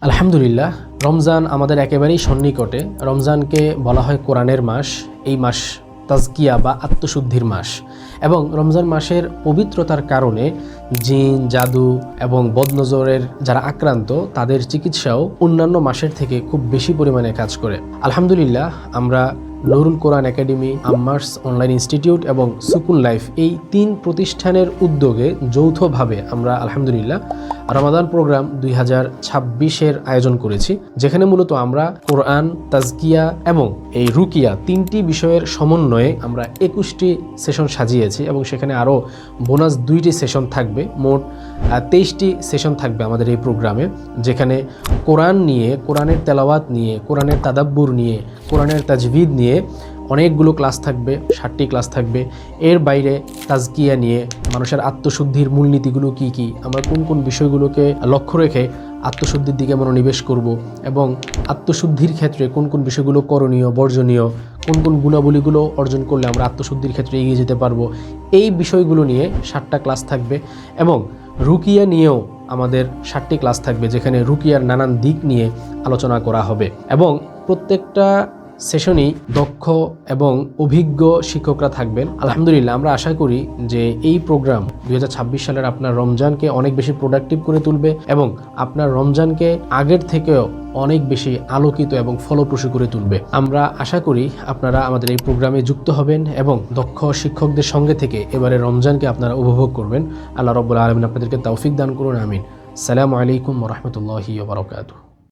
আলহামদুলিল্লাহ, রমজান আমাদের একেবারেই সন্নিকটে। রমজানকে বলা হয় কোরআনের মাস। এই মাস তাজকিয়া বা আত্মশুদ্ধির মাস, এবং রমজান মাসের পবিত্রতার কারণে জিন, জাদু এবং বদনজরের যারা আক্রান্ত তাদের চিকিৎসাও অন্যান্য মাসের থেকে খুব বেশি পরিমাণে কাজ করে। আলহামদুলিল্লাহ, আমরা নুরুল কোরআন একাডেমি, আম্মার্স অনলাইন ইনস্টিটিউট এবং সুকুন লাইফ এই 3 প্রতিষ্ঠানের উদ্যোগে যৌথভাবে আমরা আলহামদুলিল্লাহ রমাদান প্রোগ্রাম 2026-এর আয়োজন করেছি, যেখানে মূলত আমরা কোরআন, তাজকিয়া এবং এই রুকিয়া 3টি বিষয়ের সমন্বয়ে আমরা 21টি সেশন সাজিয়েছি, এবং সেখানে আরও বোনাস 2টি সেশন থাকবে। মোট 23টি সেশন থাকবে আমাদের এই প্রোগ্রামে, যেখানে কোরআন নিয়ে, কোরআনের তেলাওয়াত নিয়ে, কোরআনের তাদাব্বুর নিয়ে, কোরআনের তাজবিদ নিয়ে অনেকগুলো ক্লাস থাকবে, 60টি ক্লাস থাকবে। এর বাইরে তাজকিয়া নিয়ে মানুষের আত্মশুদ্ধির মূলনীতিগুলো কি কি, আমরা কোন কোন বিষয়গুলোকে লক্ষ্য রেখে আত্মশুদ্ধির দিকে মনোনিবেশ করব, এবং আত্মশুদ্ধির ক্ষেত্রে কোন কোন বিষয়গুলো করণীয়, বর্জনীয়, কোন কোন গুণাবলীগুলো অর্জন করলে আমরা আত্মশুদ্ধির ক্ষেত্রে এগিয়ে যেতে পারবো, এই বিষয়গুলো নিয়ে 60টা ক্লাস থাকবে। এবং রুকিয়া নিয়েও আমাদের 60টি ক্লাস থাকবে, যেখানে রুকিয়ার নানান দিক নিয়ে আলোচনা করা হবে। এবং প্রত্যেকটা সেশনই দক্ষ এবং অভিজ্ঞ শিক্ষকরা থাকবেন। আলহামদুলিল্লাহ, আমরা আশা করি যে এই প্রোগ্রাম 2026 সালের আপনার রমজানকে অনেক বেশি প্রোডাক্টিভ করে তুলবে, এবং আপনার রমজানকে আগের থেকেও অনেক বেশি আলোকিত এবং ফলপ্রসূ করে তুলবে। আমরা আশা করি আপনারা আমাদের এই প্রোগ্রামে যুক্ত হবেন এবং দক্ষ শিক্ষকদের সঙ্গে থেকে এবারে রমজানকে আপনারা উপভোগ করবেন। আল্লাহ রাব্বুল আলামিন আপনাদেরকে তৌফিক দান করুন, আমিন। আসসালামু আলাইকুম ওয়া রাহমাতুল্লাহি ওয়া বারাকাতুহু।